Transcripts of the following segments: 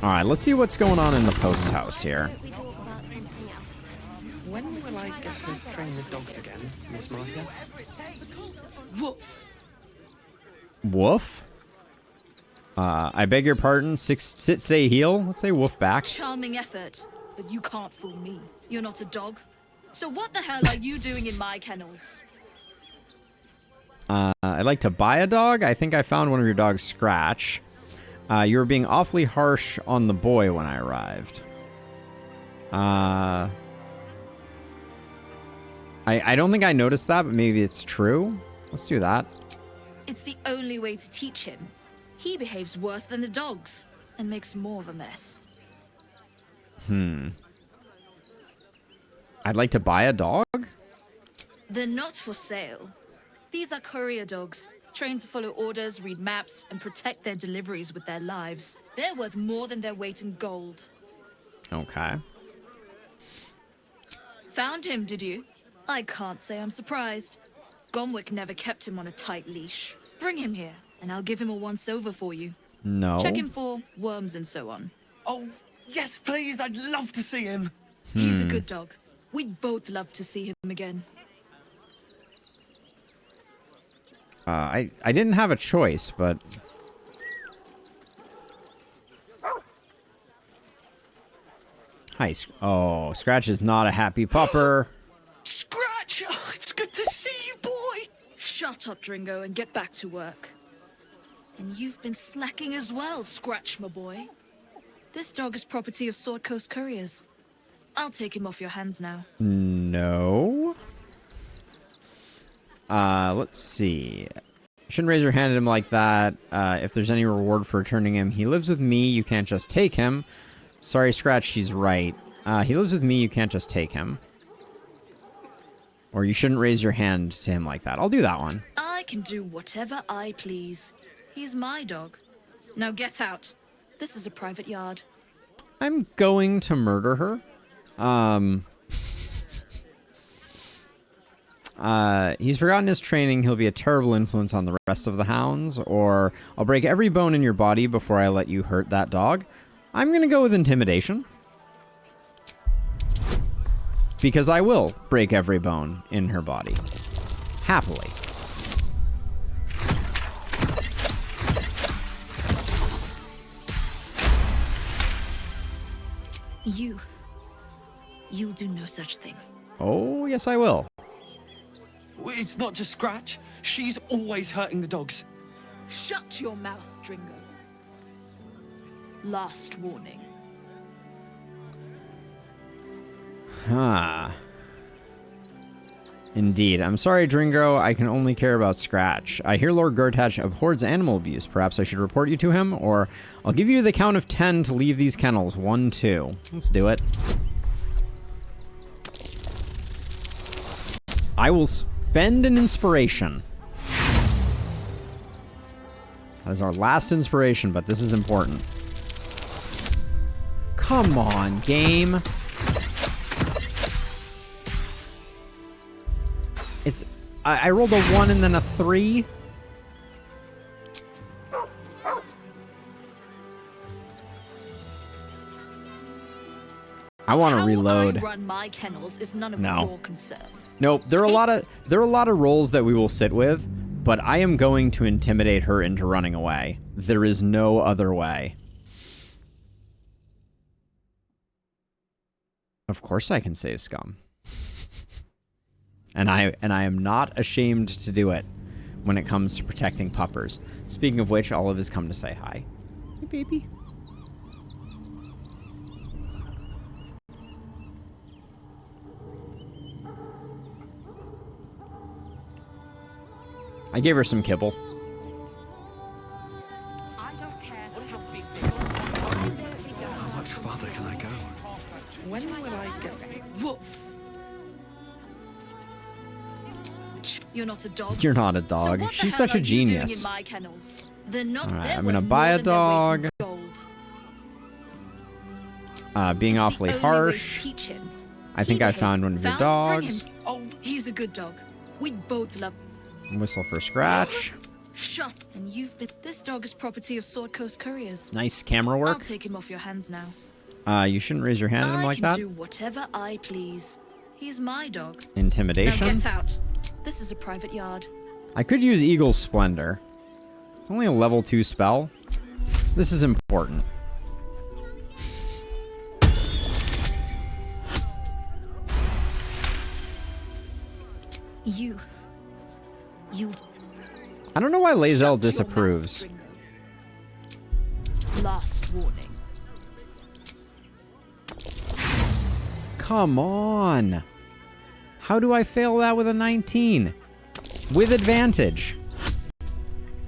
Alright, let's see what's going on in the post house here. When will I get to train the dogs again, Miss Marcia? Woof. Woof? I beg your pardon. Sit, stay, heal. Let's say woof back. Charming effort, but you can't fool me. You're not a dog. So what the hell are you doing in my kennels? I'd like to buy a dog. I think I found one of your dogs, Scratch. You were being awfully harsh on the boy when I arrived. I don't think I noticed that, but maybe it's true. Let's do that. It's the only way to teach him. He behaves worse than the dogs and makes more of a mess. I'd like to buy a dog? They're not for sale. These are courier dogs, trained to follow orders, read maps, and protect their deliveries with their lives. They're worth more than their weight in gold. Okay. Found him, did you? I can't say I'm surprised. Gomwick never kept him on a tight leash. Bring him here, and I'll give him a once-over for you. No. Check him for worms and so on. Oh, yes, please. I'd love to see him. He's a good dog. We'd both love to see him again. I didn't have a choice, but... Hi, oh, Scratch is not a happy pupper. Scratch! Oh, it's good to see you, boy. Shut up, Dringo, and get back to work. And you've been slacking as well, Scratch, my boy. This dog is property of Sword Coast Couriers. I'll take him off your hands now. No. Let's see. Shouldn't raise your hand at him like that. If there's any reward for returning him, he lives with me. You can't just take him. Sorry, Scratch, she's right. He lives with me. You can't just take him. Or you shouldn't raise your hand to him like that. I'll do that one. I can do whatever I please. He's my dog. Now get out. This is a private yard. I'm going to murder her. He's forgotten his training. He'll be a terrible influence on the rest of the hounds. Or I'll break every bone in your body before I let you hurt that dog. I'm going to go with intimidation. Because I will break every bone in her body. Happily. You'll do no such thing. Oh, yes, I will. It's not just Scratch. She's always hurting the dogs. Shut your mouth, Dringo. Last warning. Huh. Indeed. I'm sorry, Dringo. I can only care about Scratch. I hear Lord Gertach abhors animal abuse. Perhaps I should report you to him, or I'll give you the count of 10 to leave these kennels. 1, 2. Let's do it. I will spend an inspiration. That is our last inspiration, but this is important. Come on, game. It's... I rolled a 1 and then a 3. I want to reload. How I run my kennels is none of No. your concern. Nope, there are a lot of roles that we will sit with, but I am going to intimidate her into running away. There is no other way. Of course I can save Scum. And I am not ashamed to do it when it comes to protecting puppers. Speaking of which, Olive has come to say hi. Hey, baby. I gave her some kibble. I don't care how big How much farther can I go? When will I get... Woof. You're not a dog. You're not a So dog. what the She's hell such a are you doing genius. in my kennels? They're not. All right, they're I'm gonna worth buy more a than their weight in dog. gold. Being It's awfully the only way to harsh. teach him. I think He I behaves- found one of your Found? Bring dogs. him. Oh, He's a good dog. We both love. Whistle for Scratch. Shut. And you've been. This dog is property of Sword Coast Couriers. Nice camera I'll work. take him off your hands now. You shouldn't raise your hand at him like I can that. do whatever I please. He's my dog. Intimidation. Now get out. This is a private yard. I could use Eagle's Splendor. It's only a level 2 spell. This is important. You'll. I don't know why Lae'zel Shut your disapproves. mouth, Dringo. Last warning. Come on. How do I fail that with a 19? With advantage.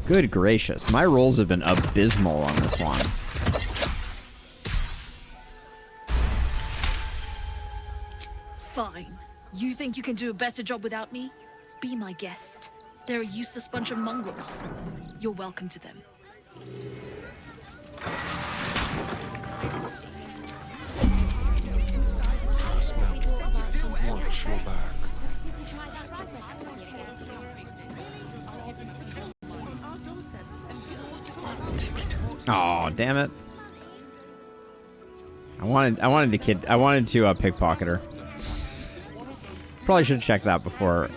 Good gracious. My rolls have been abysmal on this one. Fine. You think you can do a better job without me? Be my guest. They're a useless bunch of mongrels. You're welcome to them. Watch your back. Oh, damn it. I wanted to pickpocket her. Probably should check that before.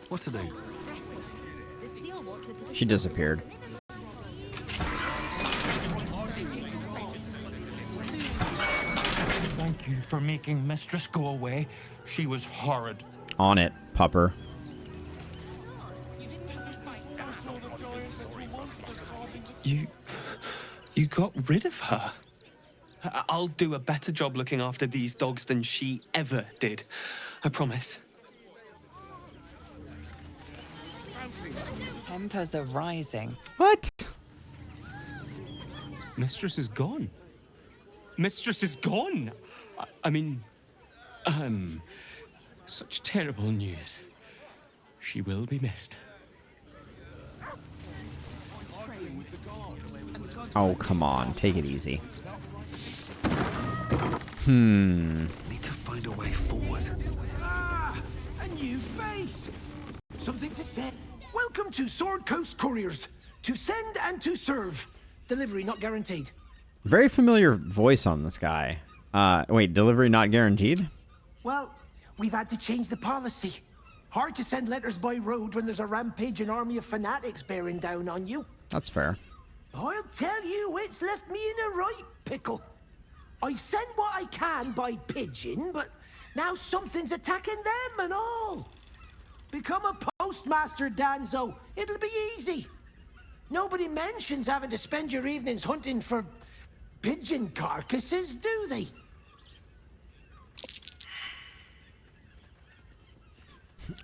What are they? She disappeared. Thank you for making Mistress go away. She was horrid. On it, pupper. You got rid of her? I'll do a better job looking after these dogs than she ever did. I promise. Tempers are rising. What? Mistress is gone. Mistress is gone. I mean, such terrible news. She will be missed. Oh, come on. Take it easy. Need to find a way forward. Ah, a new face. Something to say. Welcome to Sword Coast Couriers. To send and to serve. Delivery not guaranteed. Very familiar voice on this guy. Wait, delivery not guaranteed? Well, we've had to change the policy. Hard to send letters by road when there's a rampaging army of fanatics bearing down on you. That's fair. I'll tell you, it's left me in a right pickle. I've sent what I can by pigeon, but now something's attacking them and all. Become a postmaster, Danzo. It'll be easy. Nobody mentions having to spend your evenings hunting for pigeon carcasses, do they?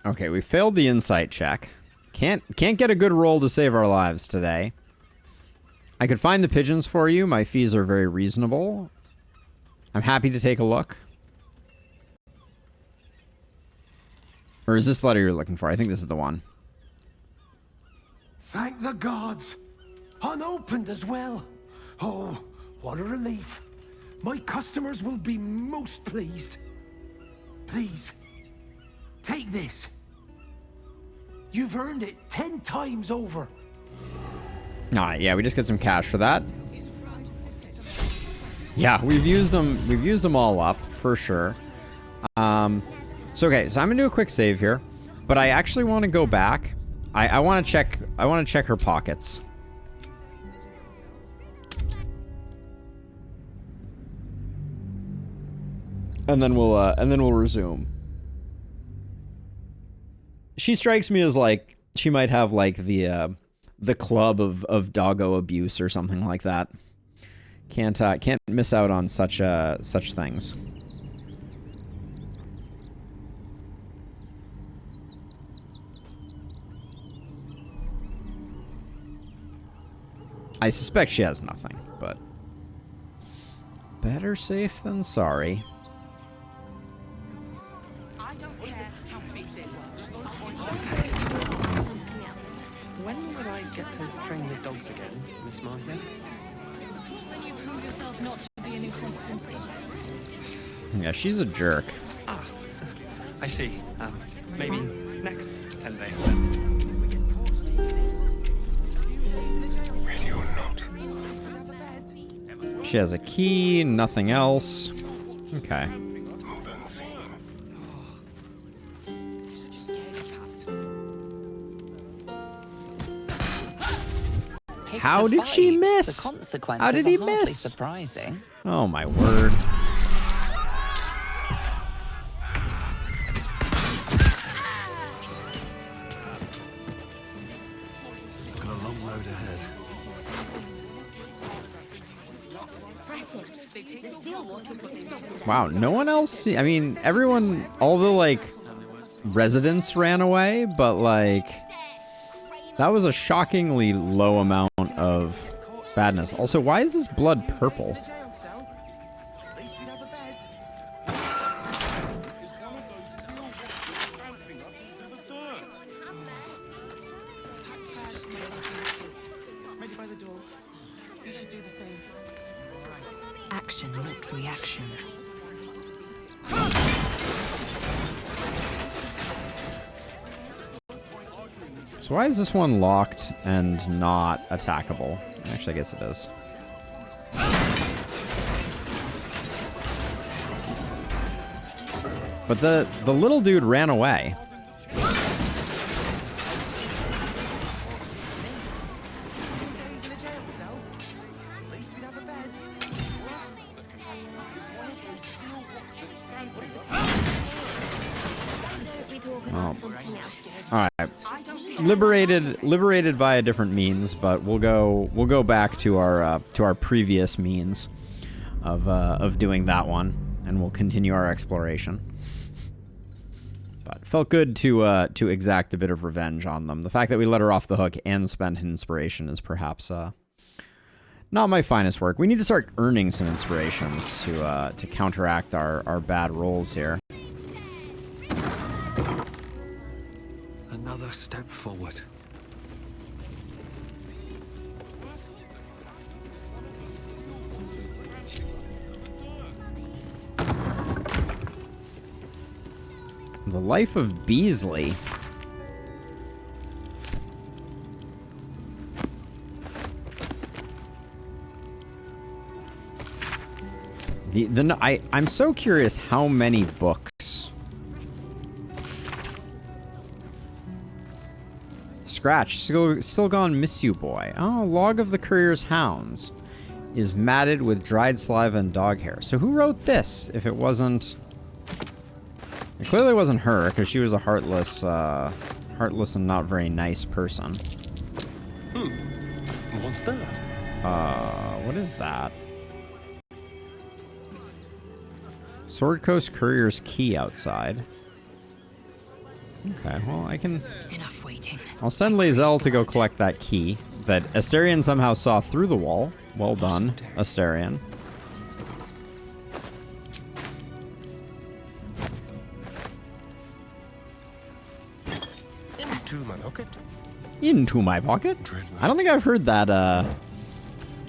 Okay, we failed the insight check. Can't get a good roll to save our lives today. I could find the pigeons for you. My fees are very reasonable. I'm happy to take a look. Or is this letter you're looking for? I think this is the one. Thank the gods. Unopened as well. Oh, what a relief. My customers will be most pleased. Please, take this. You've earned it 10 times over. Alright, yeah, we just get some cash for that. Yeah, we've used them all up, for sure. So okay, so I'm gonna do a quick save here, but I actually want to go back. I want to check her pockets. And then we'll resume. She strikes me as like she might have like the club of doggo abuse or something like that. Can't miss out on such things. I suspect she has nothing, but better safe than sorry. I don't care how big they were. When will I get to train the dogs again, Miss Martha? When you prove yourself not to be an Yeah, she's a jerk. I see. Maybe next 10 days. Ready or not. She has a key, nothing else. Okay. Move unseen. How did she miss? The consequences How did he are hardly miss? surprising. Oh my word. Got a long road ahead. Wow, no one else I mean, everyone, all the, like, residents ran away, but, like, that was a shockingly low amount of badness. Also, why is this blood purple? Action, not reaction. So why is this one locked and not attackable? Actually, I guess it is. But the little dude ran away. All right, liberated via different means, but we'll go back to our previous means of doing that one, and we'll continue our exploration. But it felt good to exact a bit of revenge on them. The fact that we let her off the hook and spent inspiration is perhaps not my finest work. We need to start earning some inspirations to counteract our bad rolls here. Another step forward. The Life of Beasley. I'm so curious how many books. Scratch, still gone, miss you, boy. Oh, Log of the Courier's Hounds is matted with dried saliva and dog hair. So who wrote this? If it wasn't, it clearly wasn't her, because she was a heartless and not very nice person. What's that? What is that? Sword Coast Courier's key outside. Okay, well, I can... Enough waiting. I'll send Lae'zel to go collect that key that Asterion somehow saw through the wall. Well done, Asterion. Into my pocket. Into my pocket? I don't think I've heard that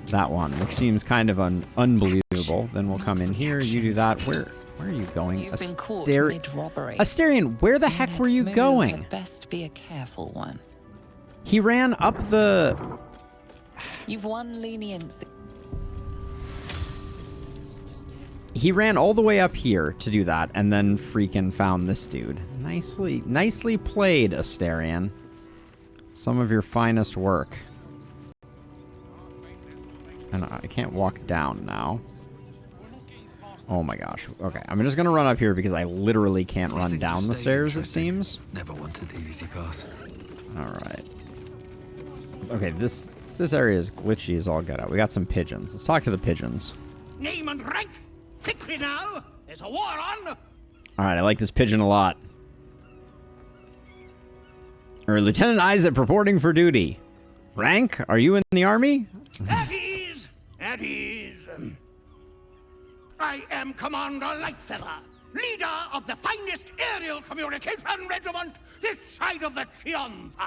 that one, which seems kind of unbelievable. Then we'll come in here, you do that. Where are you going? You've been caught mid-robbery. Asterion, where the heck were you going? Had best be a careful one. He ran up the... You've won leniency. He ran all the way up here to do that, and then freaking found this dude. Nicely played, Asterion. Some of your finest work. And I can't walk down now. Oh my gosh. Okay, I'm just gonna run up here because I literally can't run down the stairs, it seems. Never wanted the easy path. Alright. Okay, this area is glitchy as all get out. We got some pigeons. Let's talk to the pigeons. Name and rank. Quickly now. There's a war on. Alright, I like this pigeon a lot. Lieutenant Isaac reporting for duty. Rank? Are you in the army? At ease. At ease. I am Commander Lightfeather, leader of the finest aerial communication regiment this side of the Triumpha.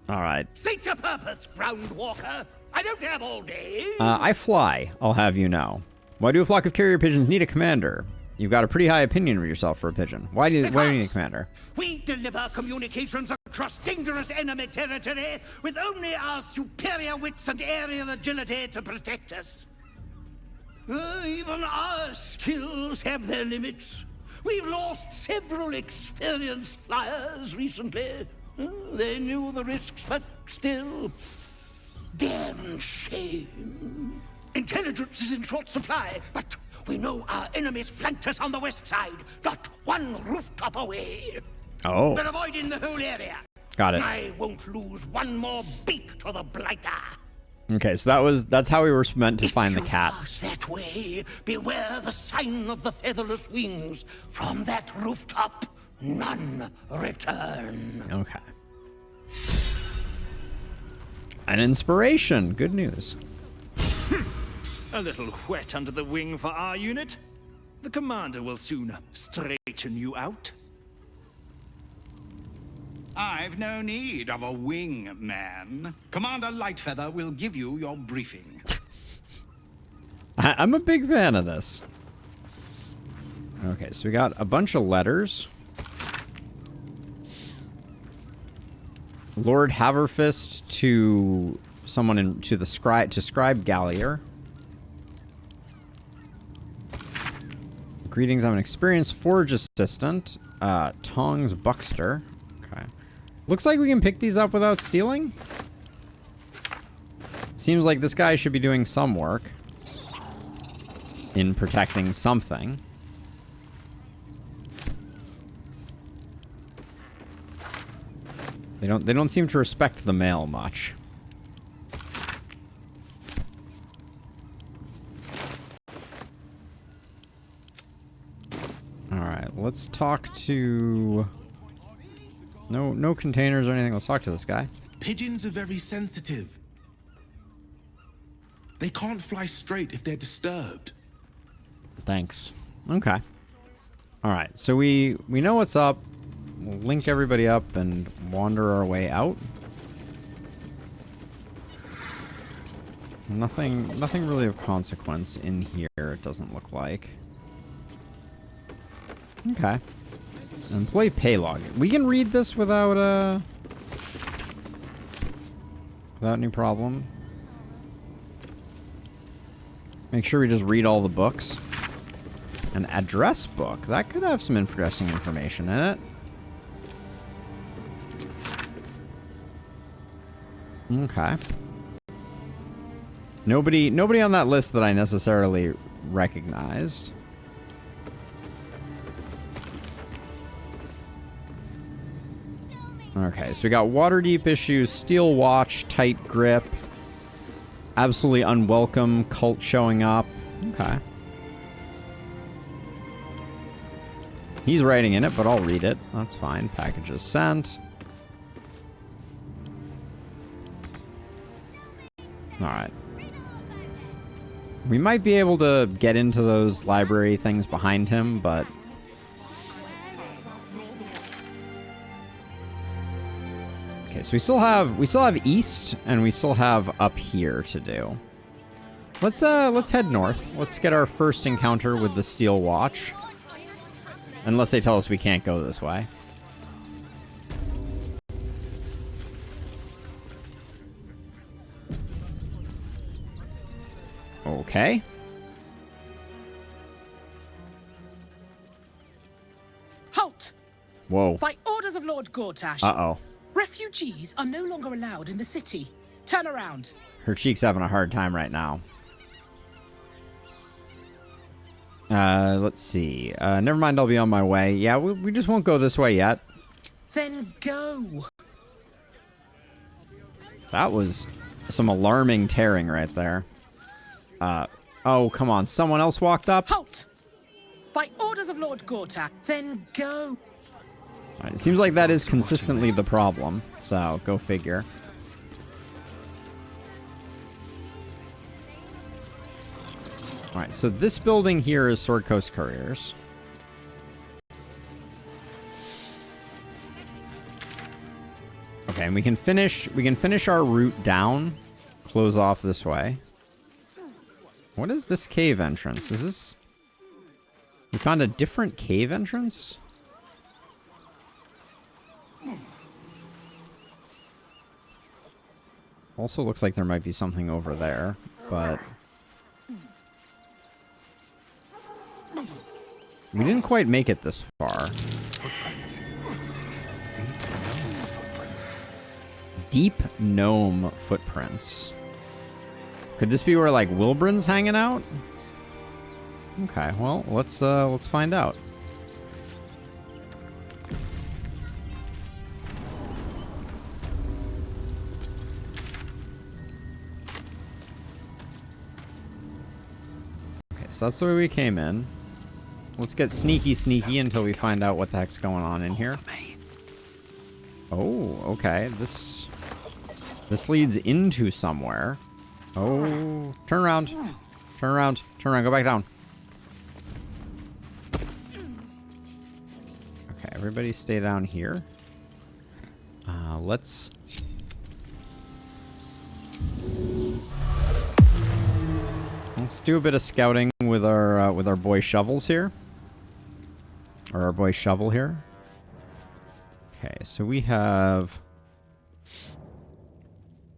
All right. State your purpose, ground walker. I don't have all day. I fly, I'll have you know. Why do a flock of carrier pigeons need a commander? You've got a pretty high opinion of yourself for a pigeon. Why do you need a commander? We deliver communications across dangerous enemy territory with only our superior wits and aerial agility to protect us. Even our skills have their limits. We've lost several experienced flyers recently. They knew the risks, but still, damn shame. Intelligence is in short supply, but we know our enemies flanked us on the west side, not one rooftop away. Oh. They're avoiding the whole area. Got it. I won't lose one more beak to the blighter. Okay, so that's how we were meant to find the cat. Pass that way, beware the sign of the featherless wings. From that rooftop, none return. Okay. An inspiration. Good news. A little wet under the wing for our unit. The commander will soon straighten you out. I've no need of a wing man. Commander Lightfeather will give you your briefing. I'm a big fan of this. Okay, so we got a bunch of letters. Lord Haverfist to someone to Scribe Gallier. Greetings, I'm an experienced forge assistant. Tongs Buxter. Okay. Looks like we can pick these up without stealing. Seems like this guy should be doing some work in protecting something. They don't seem to respect the mail much. Alright, let's talk to... No containers or anything. Let's talk to this guy. Pigeons are very sensitive. They can't fly straight if they're disturbed. Thanks. Okay. Alright, so we know what's up. We'll link everybody up and wander our way out. Nothing really of consequence in here, it doesn't look like. Okay. Employee pay log. We can read this without any problem. Make sure we just read all the books. An address book. That could have some interesting information in it. Okay. Nobody on that list that I necessarily recognized. Okay, so we got Waterdeep issues, Steel Watch, Tight Grip, Absolutely Unwelcome, Cult showing up. Okay. He's writing in it, but I'll read it. That's fine. Packages sent. Alright. We might be able to get into those library things behind him, but... Okay, so we still have east, and we still have up here to do. Let's head north. Let's get our first encounter with the Steel Watch. Unless they tell us we can't go this way. Okay. Halt! Whoa. By orders of Lord Gortash. Uh-oh. Refugees are no longer allowed in the city. Turn around. Her cheek's having a hard time right now. Let's see. Never mind, I'll be on my way. Yeah, we just won't go this way yet. Then go. That was some alarming tearing right there. Oh, come on. Someone else walked up? Halt! By orders of Lord Gortash, then go. Right, it seems like that is consistently the problem, so go figure. Alright, so this building here is Sword Coast Couriers. Okay, and we can finish our route down, close off this way. What is this cave entrance? Is this... We found a different cave entrance? Also looks like there might be something over there, but... We didn't quite make it this far. Footprints. Deep gnome footprints. Deep gnome footprints. Could this be where, like, Wilburn's hanging out? Okay, well, let's find out. Okay, so that's the way we came in. Let's get sneaky until we find out what the heck's going on in here. Oh, okay. This leads into somewhere. Oh, turn around. Turn around. Turn around. Go back down. Okay, everybody stay down here. Let's do a bit of scouting with our boy shovels here. Or our boy shovel here. Okay, so we have...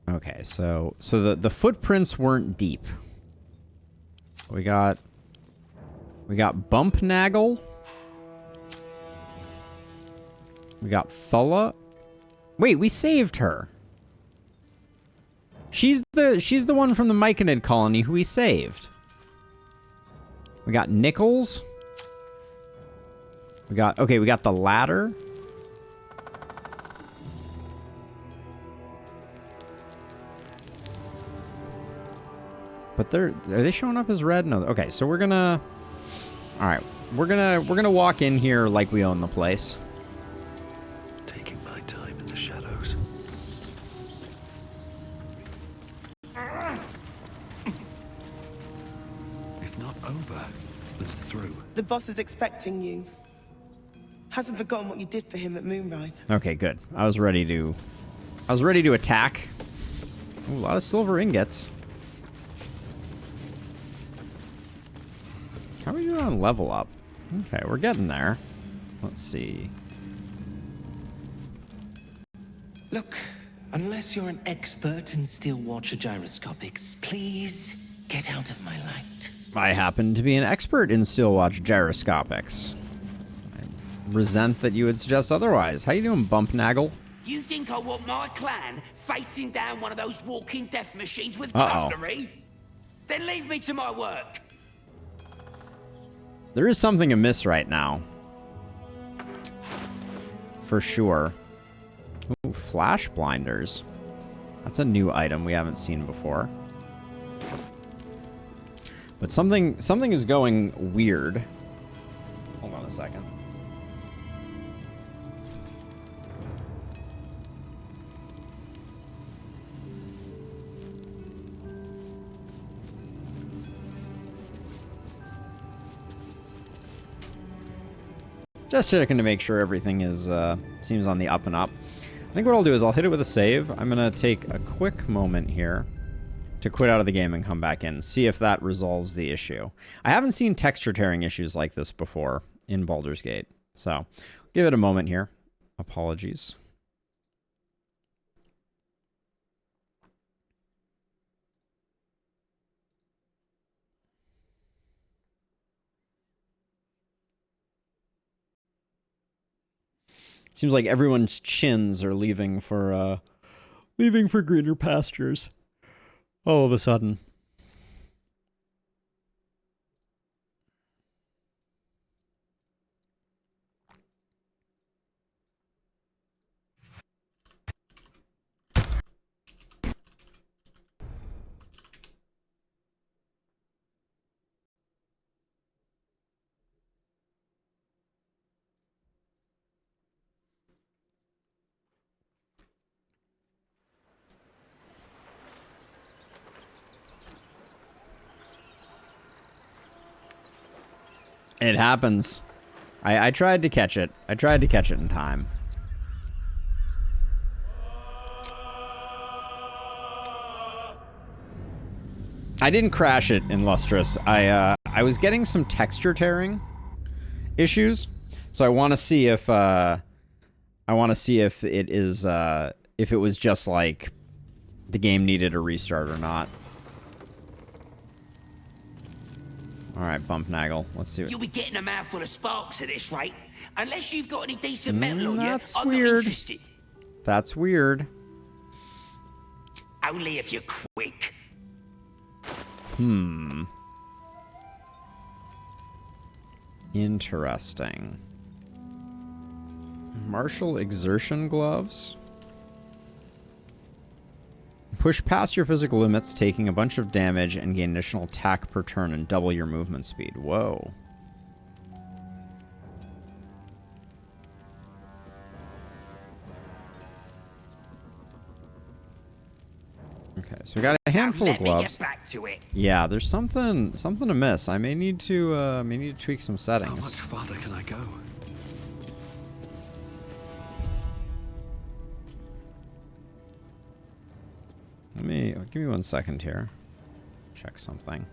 Okay, so the footprints weren't deep. We got Bump Naggle. We got Thulla. Wait, we saved her. She's the one from the Myconid colony who we saved. We got Nichols. We got the ladder. But are they showing up as red? No. Okay, so we're gonna... Alright, we're gonna walk in here like we own the place. Taking my time in the shadows. If not over, then through. The boss is expecting you. Hasn't forgotten what you did for him at Moonrise. Okay, good. I was ready to attack. Ooh, a lot of silver ingots. How are we doing on level up? Okay, we're getting there. Let's see. Look, unless you're an expert in steel watch gyroscopics, please get out of my light. I happen to be an expert in steel watch gyroscopics. I resent that you would suggest otherwise. How you doing, Bump Naggle? You think I want my clan facing down one of those walking death machines with Uh-oh. cutlery? Then leave me to my work. There is something amiss right now. For sure. Ooh, flash blinders. That's a new item we haven't seen before. But something is going weird. Hold on a second. Just checking to make sure everything is seems on the up and up. I think what I'll do is I'll hit it with a save. I'm gonna take a quick moment here to quit out of the game and come back in, see if that resolves the issue. I haven't seen texture tearing issues like this before in Baldur's Gate, so give it a moment here. Apologies. Seems like everyone's chins are leaving for greener pastures. All of a sudden. It happens. I tried to catch it. I tried to catch it in time. I didn't crash it in Lustrous. I was getting some texture tearing issues, so I want to see if it is if it was just like the game needed a restart or not. All right, Bump Naggle. Let's see. You'll be getting a mouthful of sparks at this rate. Unless you've got any decent metal on you, That's I'm weird. not interested. That's weird. Only if you're quick. Interesting. Martial exertion gloves. Push past your physical limits, taking a bunch of damage and gain additional attack per turn and double your movement speed. Whoa. Okay, so we got a handful of gloves. Let me get back to it. Yeah, there's something amiss. I may need to tweak some settings. How much farther can I go? Give me 1 second here. Check something.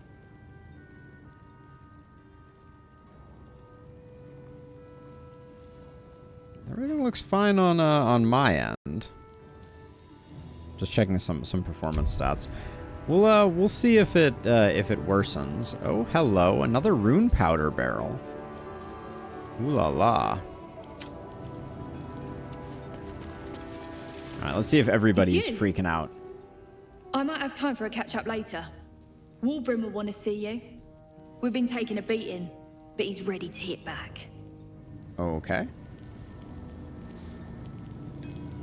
Everything looks fine on my end. Just checking some performance stats. We'll see if it worsens. Oh, hello, another rune powder barrel. Ooh la la. All right, let's see if everybody's It's you. freaking out. I might have time for a catch-up later. Walbrin will want to see you. We've been taking a beating, but he's ready to hit back. Okay.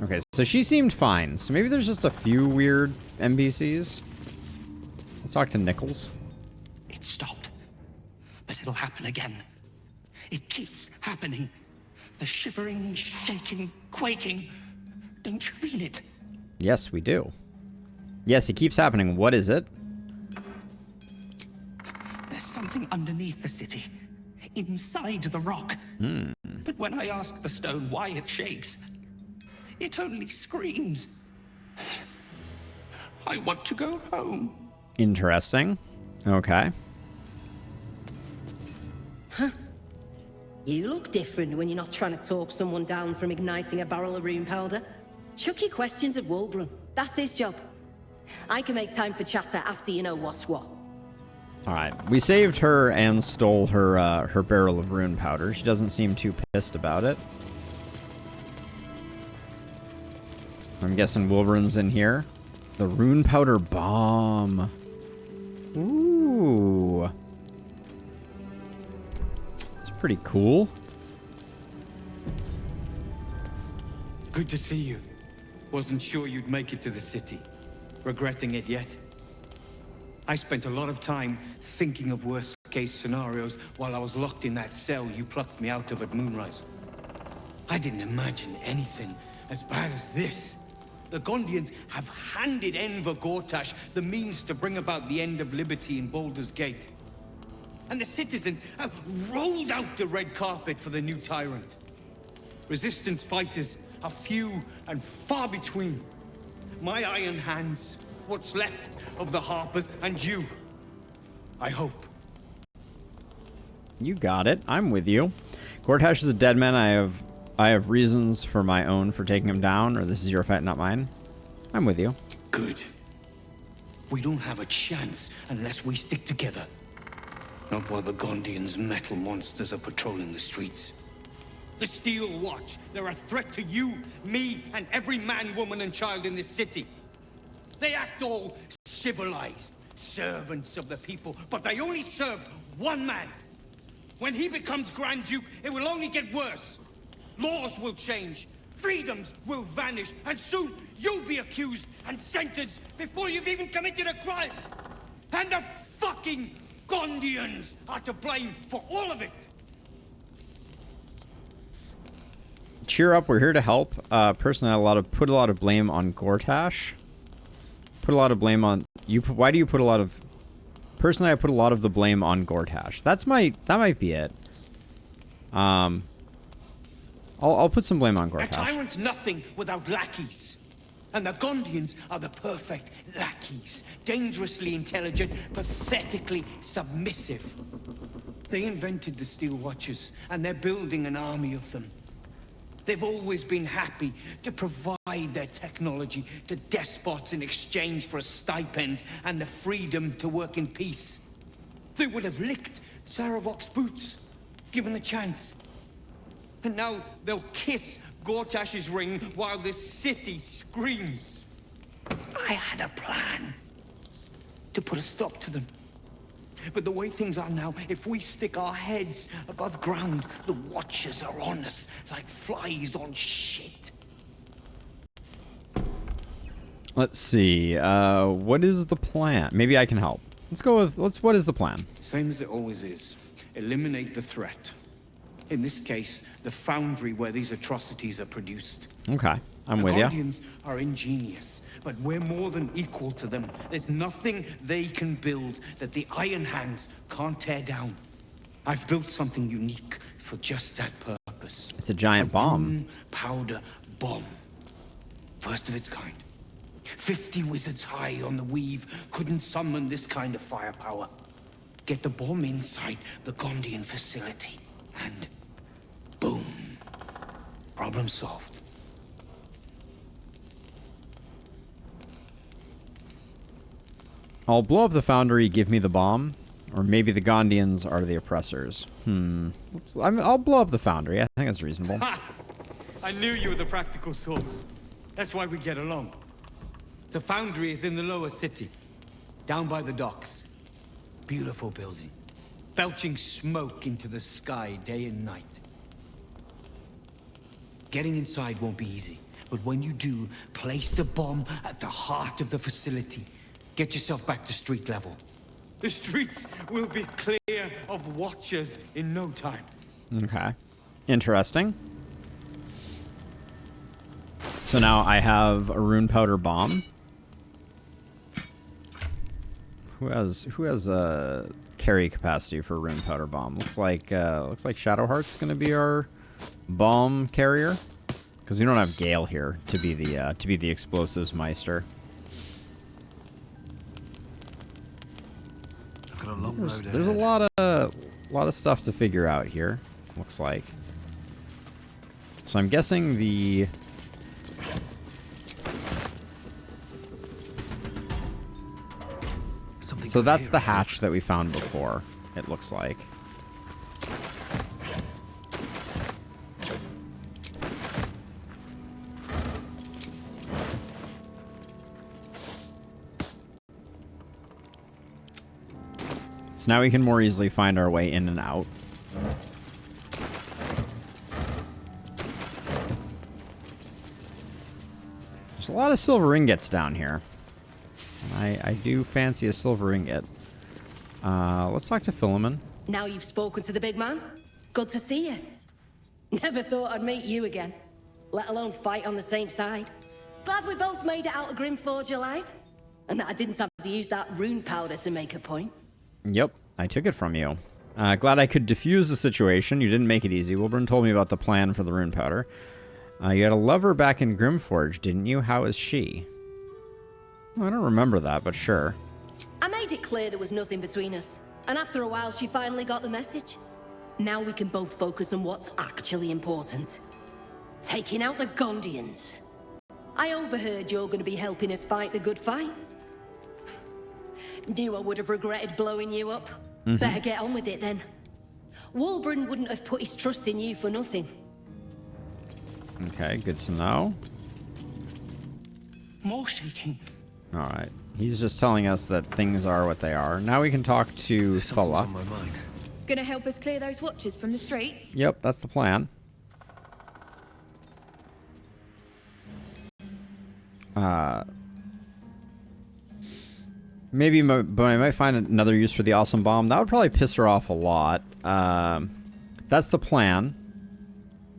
Okay, so she seemed fine. So maybe there's just a few weird NPCs. Let's talk to Nichols. It stopped, but it'll happen again. It keeps happening. The shivering, shaking, quaking. Don't you feel it? Yes, we do. Yes, it keeps happening. What is it? There's something underneath the city, inside the rock. But when I ask the stone why it shakes, it only screams. I want to go home. Interesting. Okay. Huh? You look different when you're not trying to talk someone down from igniting a barrel of rune powder. Chuck your questions at Walbrin. That's his job. I can make time for chatter after you know what's what. All right. We saved her and stole her her barrel of rune powder. She doesn't seem too pissed about it. I'm guessing Wolverine's in here. The rune powder bomb. Ooh. It's pretty cool. Good to see you. Wasn't sure you'd make it to the city. Regretting it yet? I spent a lot of time thinking of worst-case scenarios while I was locked in that cell you plucked me out of at Moonrise. I didn't imagine anything as bad as this. The Gondians have handed Enver Gortash the means to bring about the end of liberty in Baldur's Gate. And the citizens have rolled out the red carpet for the new tyrant. Resistance fighters are few and far between. My iron hands, what's left of the Harpers, and you. I hope. You got it. I'm with you. Gortash is a dead man. I have reasons for my own for taking him down, or this is your fight, not mine. I'm with you. Good. We don't have a chance unless we stick together. Not while the Gondians' metal monsters are patrolling the streets. The Steel Watch, they're a threat to you, me, and every man, woman, and child in this city. They act all civilized, servants of the people, but they only serve one man. When he becomes Grand Duke, it will only get worse. Laws will change, freedoms will vanish, and soon you'll be accused and sentenced before you've even committed a crime. And the fucking Gondians are to blame for all of it. Cheer up, we're here to help. Personally, put a lot of blame on Gortash. Put a lot of blame on you. Why do you put a lot of? Personally, I put a lot of the blame on Gortash. That might be it. I'll put some blame on Gortash. A tyrant's nothing without lackeys. And the Gondians are the perfect lackeys. Dangerously intelligent, pathetically submissive. They invented the Steel Watchers, and they're building an army of them. They've always been happy to provide their technology to despots in exchange for a stipend and the freedom to work in peace. They would have licked Saravok's boots, given the chance. And now they'll kiss Gortash's ring while this city screams. I had a plan to put a stop to them. But the way things are now, if we stick our heads above ground, the Watchers are on us like flies on shit. Let's see. What is the plan? Maybe I can help. Let's go with. What is the plan? Same as it always is. Eliminate the threat. In this case, the foundry where these atrocities are produced. Okay, I'm with you. The Gondians are ingenious, but we're more than equal to them. There's nothing they can build that the Iron Hands can't tear down. I've built something unique for just that purpose. It's a giant bomb. Powder bomb. First of its kind. 50 wizards high on the weave couldn't summon this kind of firepower. Get the bomb inside the Gondian facility, and boom. Problem solved. I'll blow up the foundry, give me the bomb. Or maybe the Gondians are the oppressors. I'll blow up the foundry. I think that's reasonable. Ha! I knew you were the practical sort. That's why we get along. The foundry is in the lower city, down by the docks. Beautiful building, belching smoke into the sky day and night. Getting inside won't be easy, but when you do, place the bomb at the heart of the facility. Get yourself back to street level. The streets will be clear of Watchers in no time. Okay. Interesting. So now I have a rune powder bomb. Who has a carry capacity for rune powder bomb? Looks like Shadowheart's gonna be our bomb carrier, because we don't have Gale here to be the explosives meister. I've got a long road ahead. There's a lot of stuff to figure out here. Looks like. So I'm guessing the. So that's the hatch that we found before, it looks like. So now we can more easily find our way in and out. There's a lot of silver ingots down here. I do fancy a silver ingot. Let's talk to Philemon. Now you've spoken to the big man? Good to see you. Never thought I'd meet you again, let alone fight on the same side. Glad we both made it out of Grimforge alive, and that I didn't have to use that rune powder to make a point. Yep, I took it from you. Glad I could defuse the situation. You didn't make it easy. Wilburn told me about the plan for the rune powder. You had a lover back in Grimforge, didn't you? How is she? I don't remember that, but sure. I made it clear there was nothing between us, and after a while she finally got the message. Now we can both focus on what's actually important. Taking out the Gondians. I overheard you're going to be helping us fight the good fight. Knew I would have regretted blowing you up. Better get on with it then. Walburn wouldn't have put his trust in you for nothing. Okay, good to know. More shaking. Alright. He's just telling us that things are what they are. Now we can talk to Thulla. On my mind. Gonna help us clear those Watchers from the streets? Yep, that's the plan. Maybe, but I might find another use for the awesome bomb. That would probably piss her off a lot. That's the plan.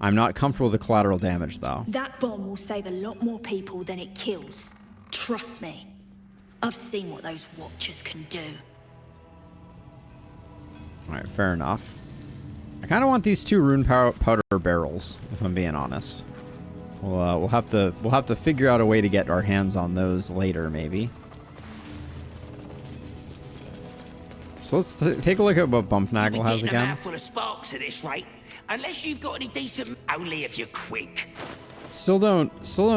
I'm not comfortable with the collateral damage, though. That bomb will save a lot more people than it kills. Trust me. I've seen what those Watchers can do. Alright, fair enough. I kind of want these two rune powder barrels, if I'm being honest. We'll have to figure out a way to get our hands on those later, maybe. So let's take a look at what Bumpnagel has Getting a again. mouthful of sparks at this rate, unless you've got any decent. Only if you're quick. Still don't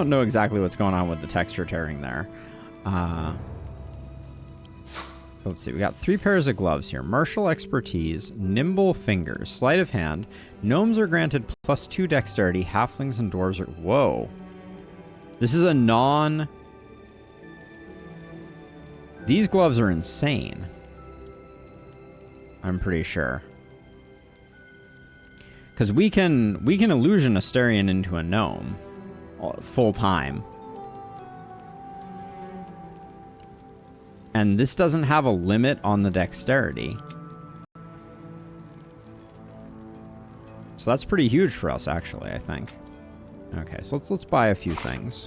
know exactly what's going on with the texture tearing there. Let's see. We got 3 pairs of gloves here. Martial expertise, nimble fingers, sleight of hand. Gnomes are granted +2 dexterity. Halflings and dwarves are. Whoa. This is a non. These gloves are insane. I'm pretty sure. Because we can illusion Astarion into a gnome full time. And this doesn't have a limit on the dexterity. So that's pretty huge for us, actually, I think. Okay, so let's buy a few things.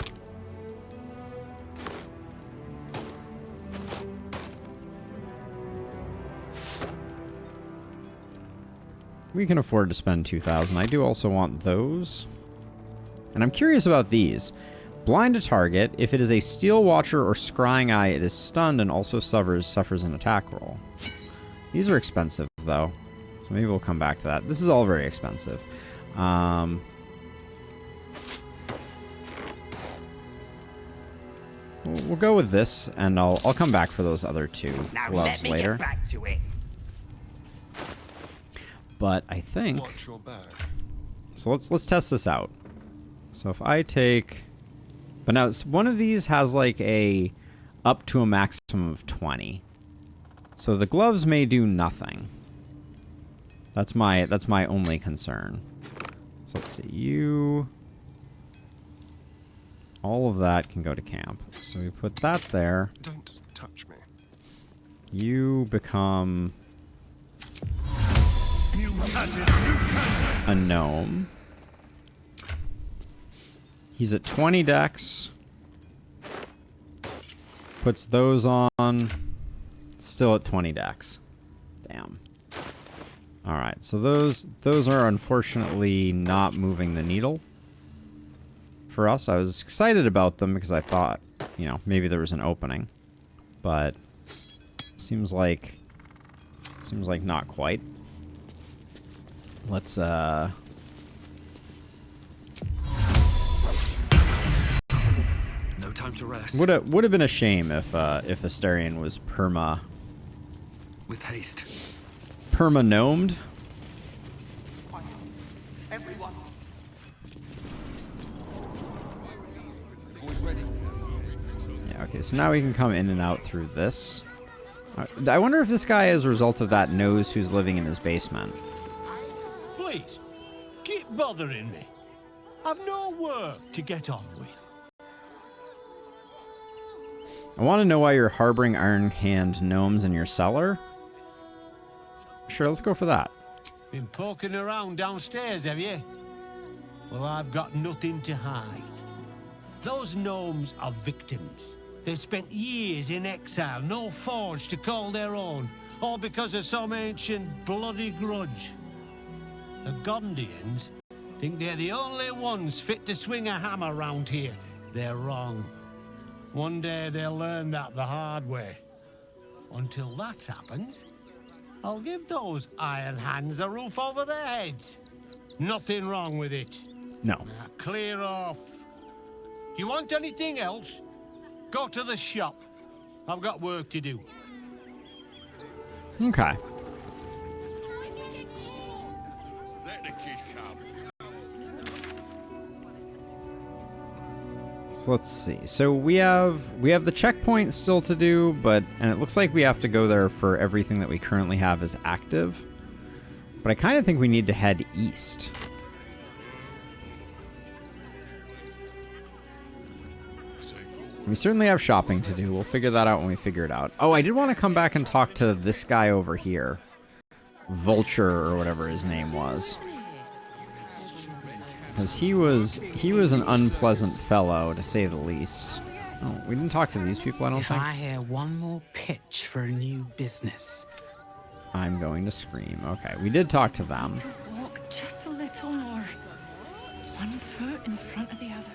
We can afford to spend 2,000. I do also want those. And I'm curious about these. Blind a target. If it is a Steel Watcher or Scrying Eye, it is stunned and also suffers an attack roll. These are expensive, though. So maybe we'll come back to that. This is all very expensive. We'll go with this, and I'll come back for those other 2 gloves later. Get back to it. But I think. So let's test this out. So if I take. But now one of these has like a up to a maximum of 20. So the gloves may do nothing. That's my only concern. So let's see. You. All of that can go to camp. So we put that there. Don't touch me. You become a gnome. He's at 20 dex. Puts those on. Still at 20 dex. Damn. Alright, so those are unfortunately not moving the needle for us. I was excited about them because I thought, you know, maybe there was an opening. But seems like not quite. Let's No time to rest. would have been a shame if Astarion was with haste. perma-gnomed. Everyone. Yeah, okay, so now we can come in and out through this. I wonder if this guy, as a result of that, knows who's living in his basement. Please, keep bothering me. I've no work to get on with. I want to know why you're harboring Iron Hand gnomes in your cellar. Sure, let's go for that. Been poking around downstairs, have you? Well, I've got nothing to hide. Those gnomes are victims. They've spent years in exile, no forge to call their own, all because of some ancient bloody grudge. The Gondians think they're the only ones fit to swing a hammer round here. They're wrong. One day they'll learn that the hard way. Until that happens, I'll give those iron hands a roof over their heads. Nothing wrong with it. No. Now clear off. You want anything else? Go to the shop. I've got work to do. Okay. So let's see. So we have the checkpoint still to do, and it looks like we have to go there for everything that we currently have as active. But I kind of think we need to head east. We certainly have shopping to do. We'll figure that out when we figure it out. Oh, I did want to come back and talk to this guy over here. Vulture, or whatever his name was. Because he was an unpleasant fellow, to say the least. Oh, we didn't talk to these people, I don't think. If I hear one more pitch for a new business, I'm going to scream. Okay, we did talk to them. Walk just a little more. One foot in front of the other.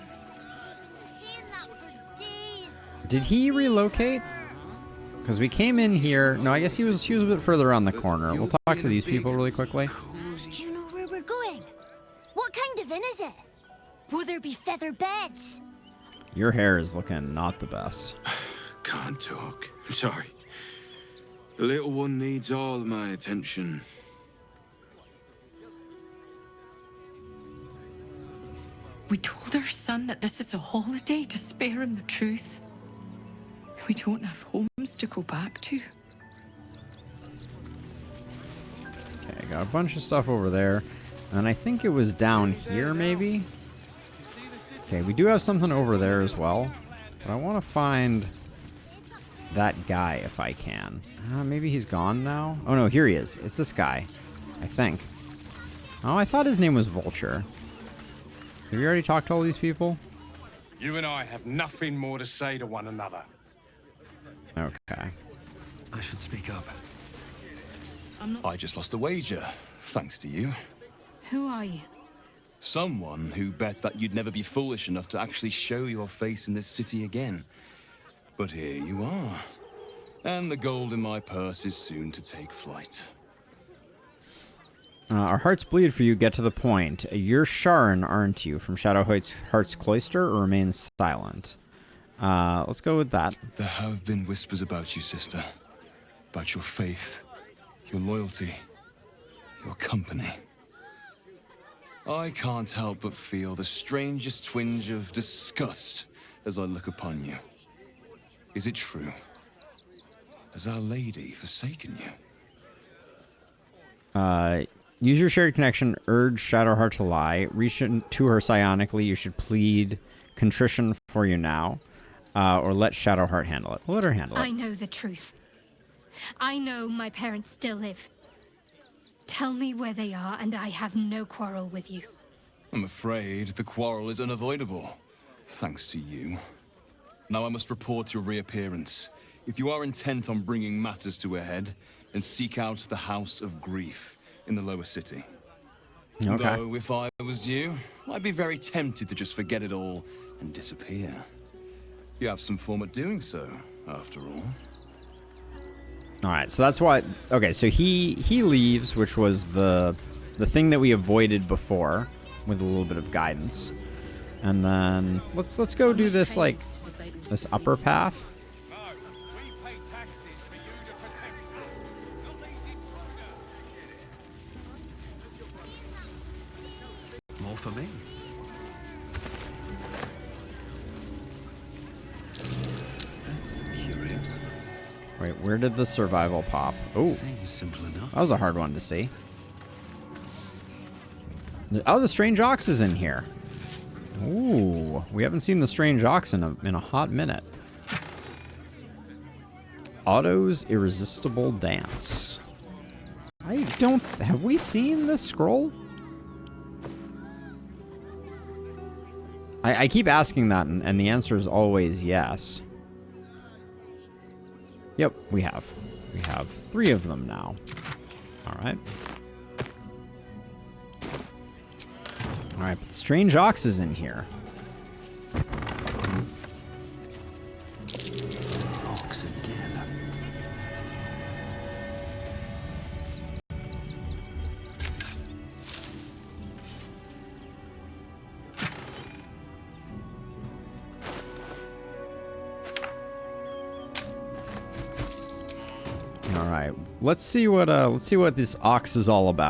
Did he relocate? Because we came in here. No, I guess he was a bit further around the corner. We'll talk to these people really quickly. Do you know where we're going? What kind of inn is it? Will there be feather beds? Your hair is looking not the best. Can't talk. I'm sorry. The little one needs all of my attention. We told our son that this is a holiday to spare him the truth. We don't have homes to go back to. Okay, got a bunch of stuff over there. And I think it was down here, maybe? Okay, we do have something over there as well. But I want to find that guy if I can. Maybe he's gone now? Oh no, here he is. It's this guy, I think. Oh, I thought his name was Vulture. Have you already talked to all these people? You and I have nothing more to say to one another. Okay. I should speak up. I just lost a wager, thanks to you. Who are you? Someone who bet that you'd never be foolish enough to actually show your face in this city again. But here you are. And the gold in my purse is soon to take flight. Our hearts bleed for you, get to the point. You're Sharon, aren't you, from Shadowheart's Cloister, or remain silent? Let's go with that. There have been whispers about you, sister. About your faith, your loyalty, your company. I can't help but feel the strangest twinge of disgust as I look upon you. Is it true? Has Our Lady forsaken you? Use your shared connection, urge Shadowheart to lie. Reach to her psionically. You should plead contrition for you now. Or let Shadowheart handle it. We'll let her handle it. I know the truth. I know my parents still live. Tell me where they are, and I have no quarrel with you. I'm afraid the quarrel is unavoidable, thanks to you. Now I must report your reappearance. If you are intent on bringing matters to a head, then seek out the House of Grief in the lower city. Okay. Though, if I was you, I'd be very tempted to just forget it all and disappear. You have some form at doing so, after all. All right, so that's why. Okay, so he leaves, which was the thing that we avoided before, with a little bit of guidance. And then let's go do this this upper path. More for me. That's curious. Wait, where did the survival pop? Oh, Seems simple enough. that was a hard one to see. Oh, the strange ox is in here. Ooh, we haven't seen the strange ox in a hot minute. Otto's Irresistible Dance. Have we seen this scroll? I keep asking that, and the answer is always yes. Yep, we have. We have 3 of them now. All right. All right, but the strange ox is in here. Ox again. All right, let's see what this ox is all about.